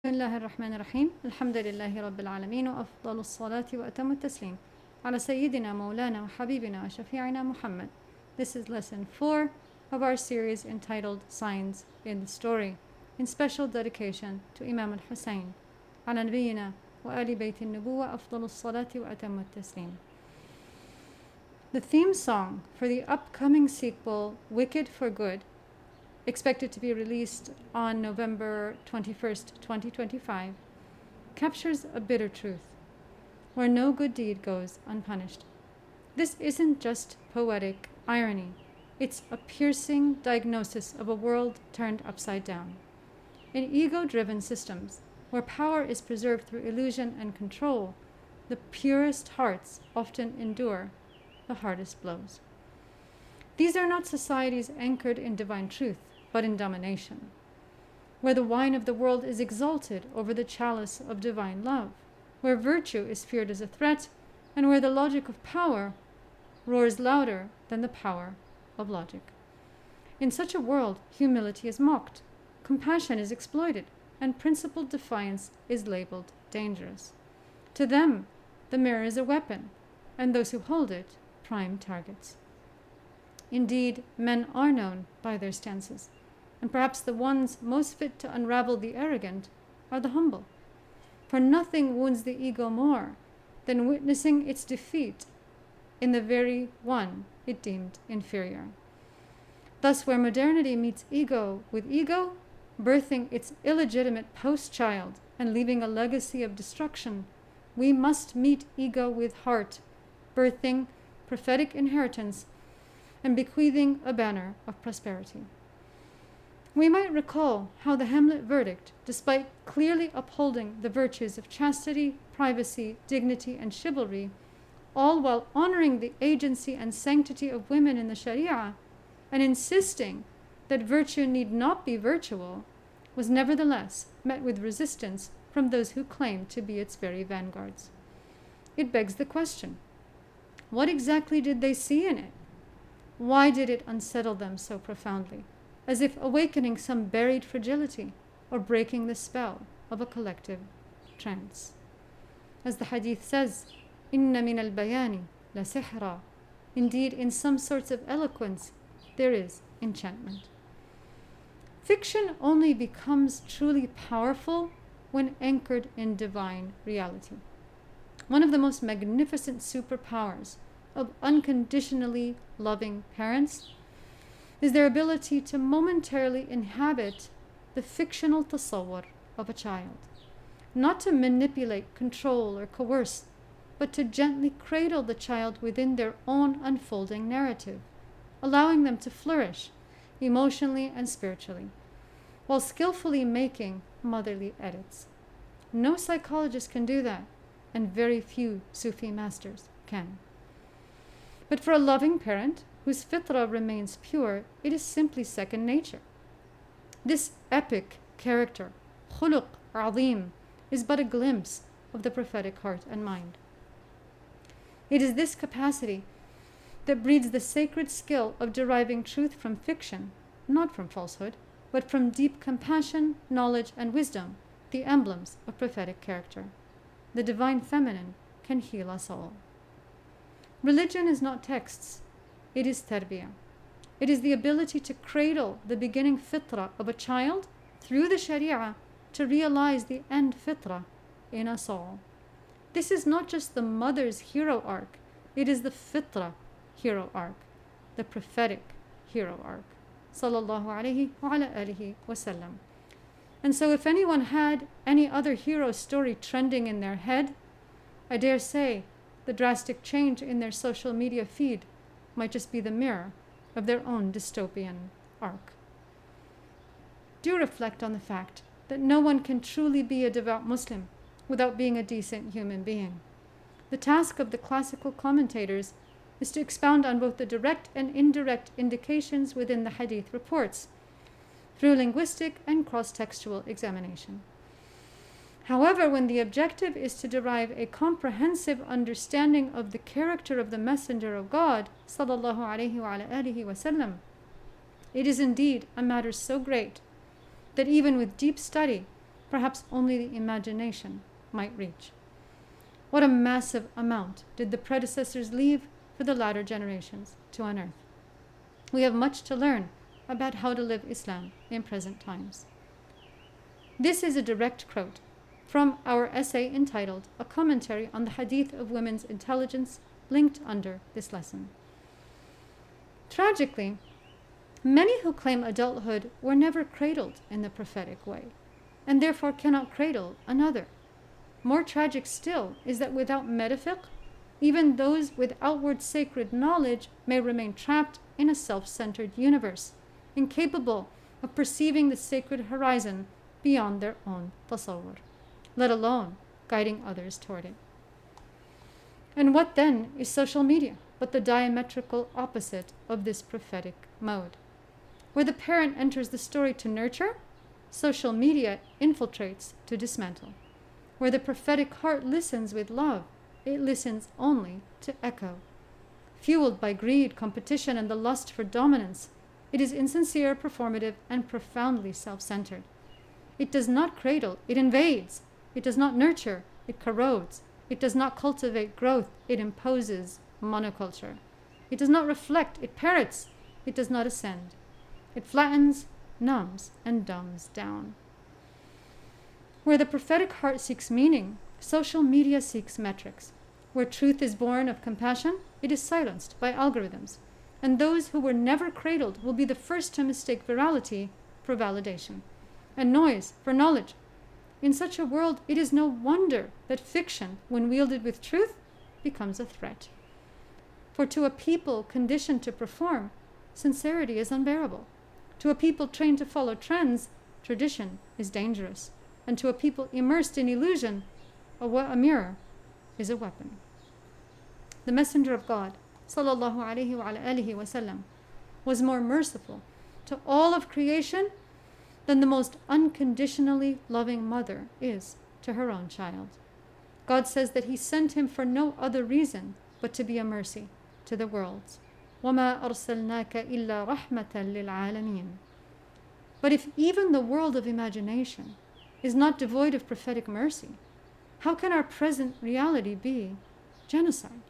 بسم الله الرحمن الرحيم الحمد لله رب العالمين وأفضل الصلاة وأتم التسليم على سيدنا مولانا وحبيبنا وشفيعنا Muhammad. This is lesson 4 of our series entitled Signs in the Story, in special dedication to Imam al-Hussein على نبينا وآل بيت النبوة أفضل الصلاة وأتم التسليم. The theme song for the upcoming sequel Wicked for Good, expected to be released on November 21st, 2025, captures a bitter truth, where no good deed goes unpunished. This isn't just poetic irony, it's a piercing diagnosis of a world turned upside down. In ego-driven systems, where power is preserved through illusion and control, the purest hearts often endure the hardest blows. These are not societies anchored in divine truth, but in domination, where the wine of the world is exalted over the chalice of divine love, where virtue is feared as a threat, and where the logic of power roars louder than the power of logic. In such a world, humility is mocked, compassion is exploited, and principled defiance is labeled dangerous. To them, the mirror is a weapon, and those who hold it, prime targets. Indeed, men are known by their stances, and perhaps the ones most fit to unravel the arrogant are the humble. For nothing wounds the ego more than witnessing its defeat in the very one it deemed inferior. Thus, where modernity meets ego with ego, birthing its illegitimate post-child and leaving a legacy of destruction, we must meet ego with heart, birthing prophetic inheritance and bequeathing a banner of prosperity. We might recall how the Hamlet verdict, despite clearly upholding the virtues of chastity, privacy, dignity, and chivalry, all while honoring the agency and sanctity of women in the Sharia and insisting that virtue need not be virtual, was nevertheless met with resistance from those who claimed to be its very vanguards. It begs the question, what exactly did they see in it? Why did it unsettle them so profoundly, as if awakening some buried fragility or breaking the spell of a collective trance? As the hadith says, إِنَّ مِنَ الْبَيَانِ لَسِحْرًا. Indeed, in some sorts of eloquence, there is enchantment. Fiction only becomes truly powerful when anchored in divine reality. One of the most magnificent superpowers of unconditionally loving parents is their ability to momentarily inhabit the fictional tasawwur of a child, not to manipulate, control, or coerce, but to gently cradle the child within their own unfolding narrative, allowing them to flourish emotionally and spiritually, while skillfully making motherly edits. No psychologist can do that, and very few Sufi masters can. But for a loving parent, whose fitra remains pure, it is simply second nature. This epic character, khuluq azim, is but a glimpse of the prophetic heart and mind. It is this capacity that breeds the sacred skill of deriving truth from fiction, not from falsehood, but from deep compassion, knowledge, and wisdom, the emblems of prophetic character. The divine feminine can heal us all. Religion is not texts, it is tarbiyah. It is the ability to cradle the beginning fitra of a child through the sharia to realize the end fitra in us all. This is not just the mother's hero arc, it is the fitra hero arc, the prophetic hero arc. Sallallahu alayhi wa ala alihi wa sallam. And so if anyone had any other hero story trending in their head, I dare say the drastic change in their social media feed might just be the mirror of their own dystopian arc. Do reflect on the fact that no one can truly be a devout Muslim without being a decent human being. The task of the classical commentators is to expound on both the direct and indirect indications within the hadith reports through linguistic and cross-textual examination. However, when the objective is to derive a comprehensive understanding of the character of the Messenger of God, sallallahu alaihi wa alihi wasallam, it is indeed a matter so great that even with deep study perhaps only the imagination might reach. What a massive amount did the predecessors leave for the latter generations to unearth. We have much to learn about how to live Islam in present times. This is a direct quote from our essay entitled A Commentary on the Hadith of Women's Intelligence, linked under this lesson. Tragically, many who claim adulthood were never cradled in the prophetic way, and therefore cannot cradle another. More tragic still is that without metafiqh, even those with outward sacred knowledge may remain trapped in a self-centered universe, incapable of perceiving the sacred horizon beyond their own tasawwur, let alone guiding others toward it. And what then is social media but the diametrical opposite of this prophetic mode? Where the parent enters the story to nurture, social media infiltrates to dismantle. Where the prophetic heart listens with love, it listens only to echo. Fueled by greed, competition, and the lust for dominance, it is insincere, performative, and profoundly self-centered. It does not cradle, it invades. It does not nurture, it corrodes. It does not cultivate growth, it imposes monoculture. It does not reflect, it parrots. It does not ascend. It flattens, numbs, and dumbs down. Where the prophetic heart seeks meaning, social media seeks metrics. Where truth is born of compassion, it is silenced by algorithms. And those who were never cradled will be the first to mistake virality for validation, and noise for knowledge. In such a world, it is no wonder that fiction, when wielded with truth, becomes a threat. For to a people conditioned to perform, sincerity is unbearable. To a people trained to follow trends, tradition is dangerous. And to a people immersed in illusion, a mirror is a weapon. The Messenger of God, sallallahu alaihi wa alihi wasallam, was more merciful to all of creation than the most unconditionally loving mother is to her own child. God says that he sent him for no other reason but to be a mercy to the worlds. وَمَا أَرْسَلْنَاكَ إِلَّا رَحْمَةً لِلْعَالَمِينَ. But if even the world of imagination is not devoid of prophetic mercy, how can our present reality be genocide?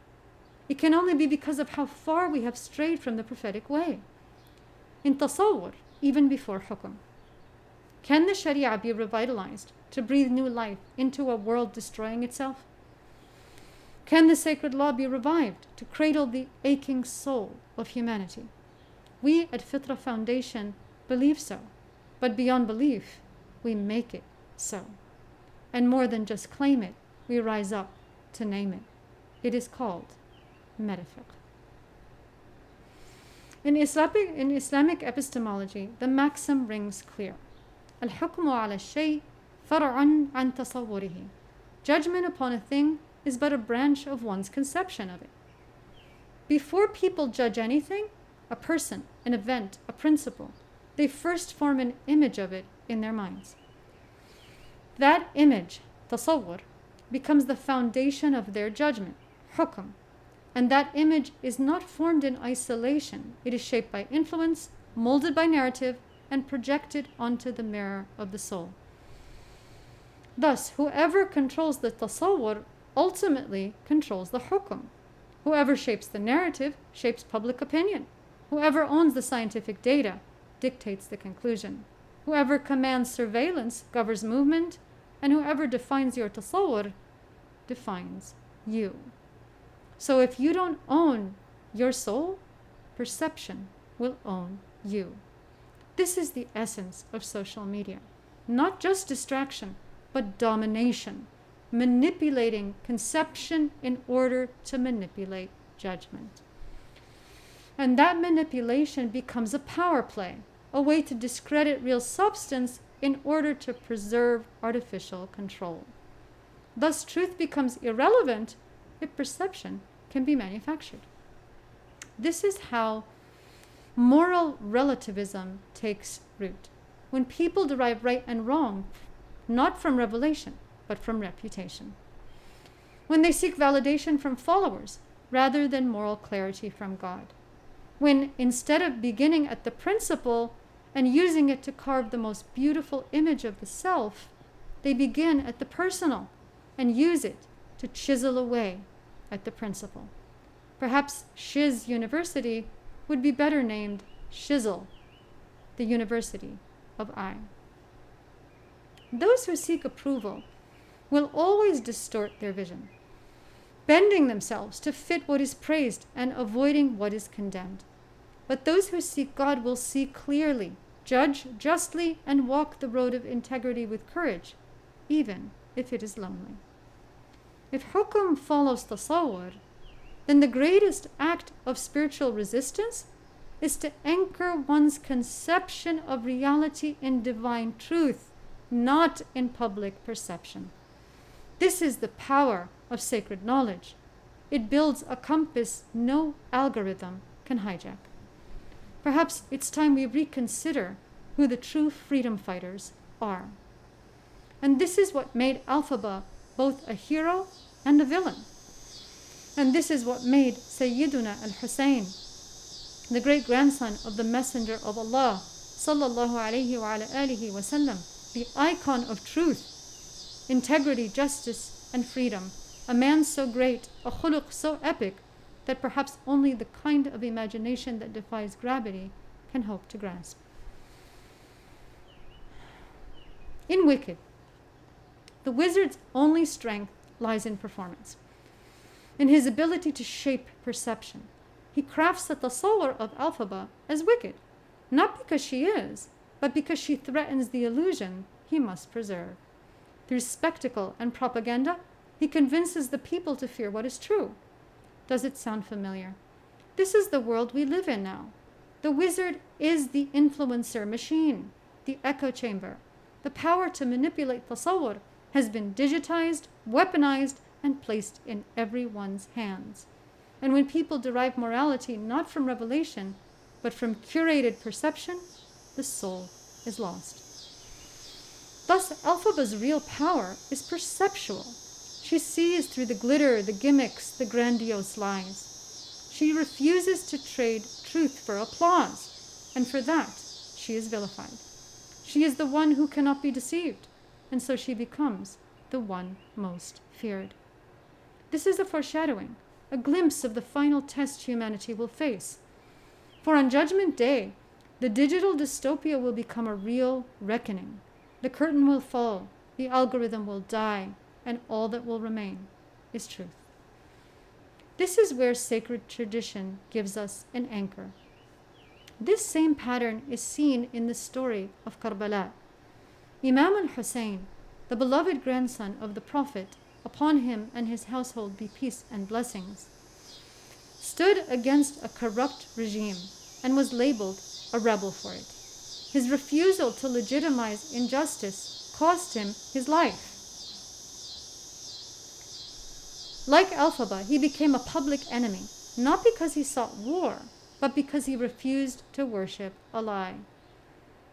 It can only be because of how far we have strayed from the prophetic way. In tasawwur, even before hukum, can the Sharia be revitalized to breathe new life into a world destroying itself? Can the sacred law be revived to cradle the aching soul of humanity? We at Fitra Foundation believe so, but beyond belief, we make it so. And more than just claim it, we rise up to name it. It is called metafiqh. In Islamic epistemology, the maxim rings clear. الحكم على الشيء فرع عن تصوره. Judgment upon a thing is but a branch of one's conception of it. Before people judge anything, a person, an event, a principle, they first form an image of it in their minds. That image, tasawwur, becomes the foundation of their judgment, hukum. And that image is not formed in isolation. It is shaped by influence, molded by narrative, and projected onto the mirror of the soul. Thus, whoever controls the tasawwur ultimately controls the hukum. Whoever shapes the narrative shapes public opinion. Whoever owns the scientific data dictates the conclusion. Whoever commands surveillance governs movement, and whoever defines your tasawwur defines you. So if you don't own your soul, perception will own you. This is the essence of social media. Not just distraction, but domination, manipulating conception in order to manipulate judgment. And that manipulation becomes a power play, a way to discredit real substance in order to preserve artificial control. Thus, truth becomes irrelevant if perception can be manufactured. This is how moral relativism takes root, when people derive right and wrong not from revelation, but from reputation. When they seek validation from followers rather than moral clarity from God. When instead of beginning at the principle and using it to carve the most beautiful image of the self, they begin at the personal and use it to chisel away at the principle. Perhaps Shiz University would be better named Shizzle, the University of I. Those who seek approval will always distort their vision, bending themselves to fit what is praised and avoiding what is condemned. But those who seek God will see clearly, judge justly, and walk the road of integrity with courage, even if it is lonely. If hukum follows tasawwur, then the greatest act of spiritual resistance is to anchor one's conception of reality in divine truth, not in public perception. This is the power of sacred knowledge. It builds a compass no algorithm can hijack. Perhaps it's time we reconsider who the true freedom fighters are. And this is what made Alphaba both a hero and a villain. And this is what made Sayyiduna al-Hussein, the great grandson of the Messenger of Allah, sallallahu alayhi wa alihi wasallam, the icon of truth, integrity, justice, and freedom, a man so great, a khuluq so epic, that perhaps only the kind of imagination that defies gravity can hope to grasp. In Wicked, the wizard's only strength lies in performance, in his ability to shape perception. He crafts the tasawwur of Alphaba as wicked, not because she is, but because she threatens the illusion he must preserve. Through spectacle and propaganda, he convinces the people to fear what is true. Does it sound familiar? This is the world we live in now. The wizard is the influencer machine, the echo chamber. The power to manipulate tasawwur has been digitized, weaponized, and placed in everyone's hands. And when people derive morality not from revelation, but from curated perception, the soul is lost. Thus, Alphaba's real power is perceptual. She sees through the glitter, the gimmicks, the grandiose lies. She refuses to trade truth for applause, and for that she is vilified. She is the one who cannot be deceived, and so she becomes the one most feared. This is a foreshadowing, a glimpse of the final test humanity will face. For on Judgment Day, the digital dystopia will become a real reckoning. The curtain will fall, the algorithm will die, and all that will remain is truth. This is where sacred tradition gives us an anchor. This same pattern is seen in the story of Karbala. Imam al-Hussein, the beloved grandson of the Prophet, upon him and his household be peace and blessings, stood against a corrupt regime and was labeled a rebel for it. His refusal to legitimize injustice cost him his life. Like Alphaba, he became a public enemy, not because he sought war, but because he refused to worship a lie.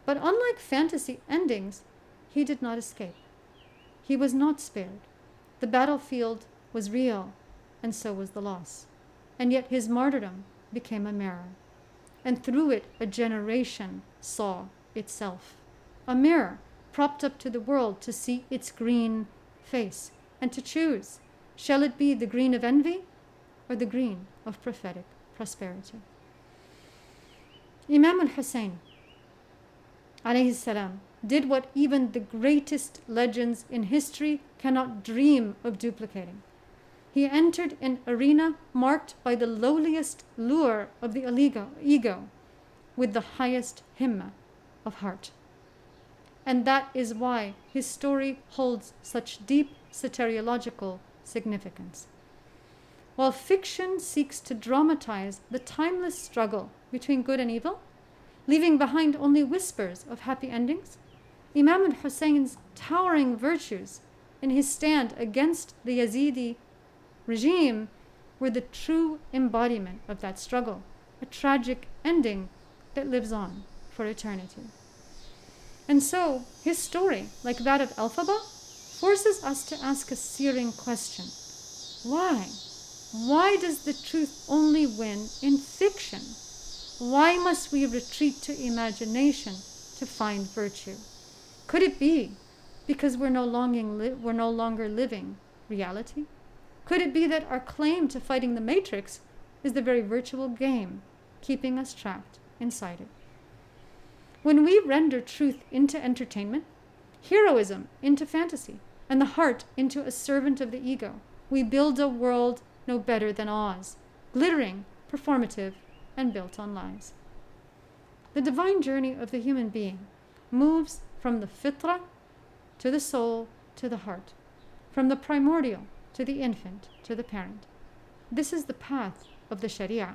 But unlike fantasy endings, he did not escape. He was not spared. The battlefield was real, and so was the loss. And yet his martyrdom became a mirror. And through it, a generation saw itself. A mirror propped up to the world to see its green face and to choose, shall it be the green of envy or the green of prophetic prosperity? Imam al-Hussein, alayhi salam, did what even the greatest legends in history cannot dream of duplicating. He entered an arena marked by the lowliest lure of the ego with the highest himma of heart. And that is why his story holds such deep soteriological significance. While fiction seeks to dramatize the timeless struggle between good and evil, leaving behind only whispers of happy endings, Imam al-Hussein's towering virtues in his stand against the Yazidi regime were the true embodiment of that struggle, a tragic ending that lives on for eternity. And so, his story, like that of Alphaba, forces us to ask a searing question. Why? Why does the truth only win in fiction? Why must we retreat to imagination to find virtue? Could it be because we're no longer living reality? Could it be that our claim to fighting the matrix is the very virtual game keeping us trapped inside it? When we render truth into entertainment, heroism into fantasy, and the heart into a servant of the ego, we build a world no better than Oz, glittering, performative, and built on lies. The divine journey of the human being moves from the fitra to the soul to the heart, from the primordial to the infant to the parent. This is the path of the Sharia,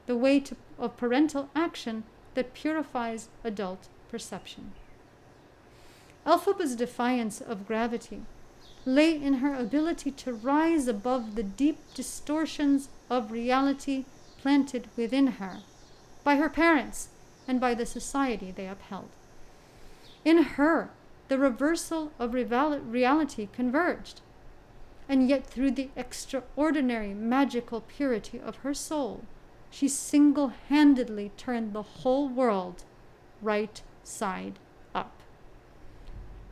the way of parental action that purifies adult perception. Elphaba's defiance of gravity lay in her ability to rise above the deep distortions of reality planted within her by her parents and by the society they upheld. In her, the reversal of reality converged, and yet through the extraordinary magical purity of her soul, she single-handedly turned the whole world right side up.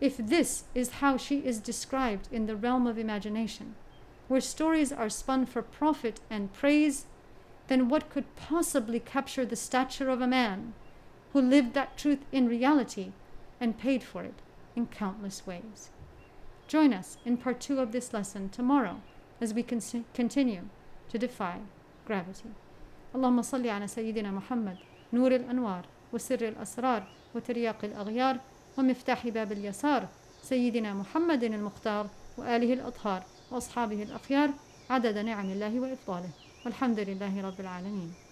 If this is how she is described in the realm of imagination, where stories are spun for profit and praise, then what could possibly capture the stature of a man who lived that truth in reality and paid for it in countless ways? Join us in part 2 of this lesson tomorrow as we continue to defy gravity. اللهم صل على سيدنا محمد نور الأنوار وسر الأسرار وترياق الأغيار ومفتاح باب اليسار سيدنا محمد المختار وآله الأطهار وأصحابه الأخيار عدد نعم الله وإفضاله والحمد لله رب العالمين.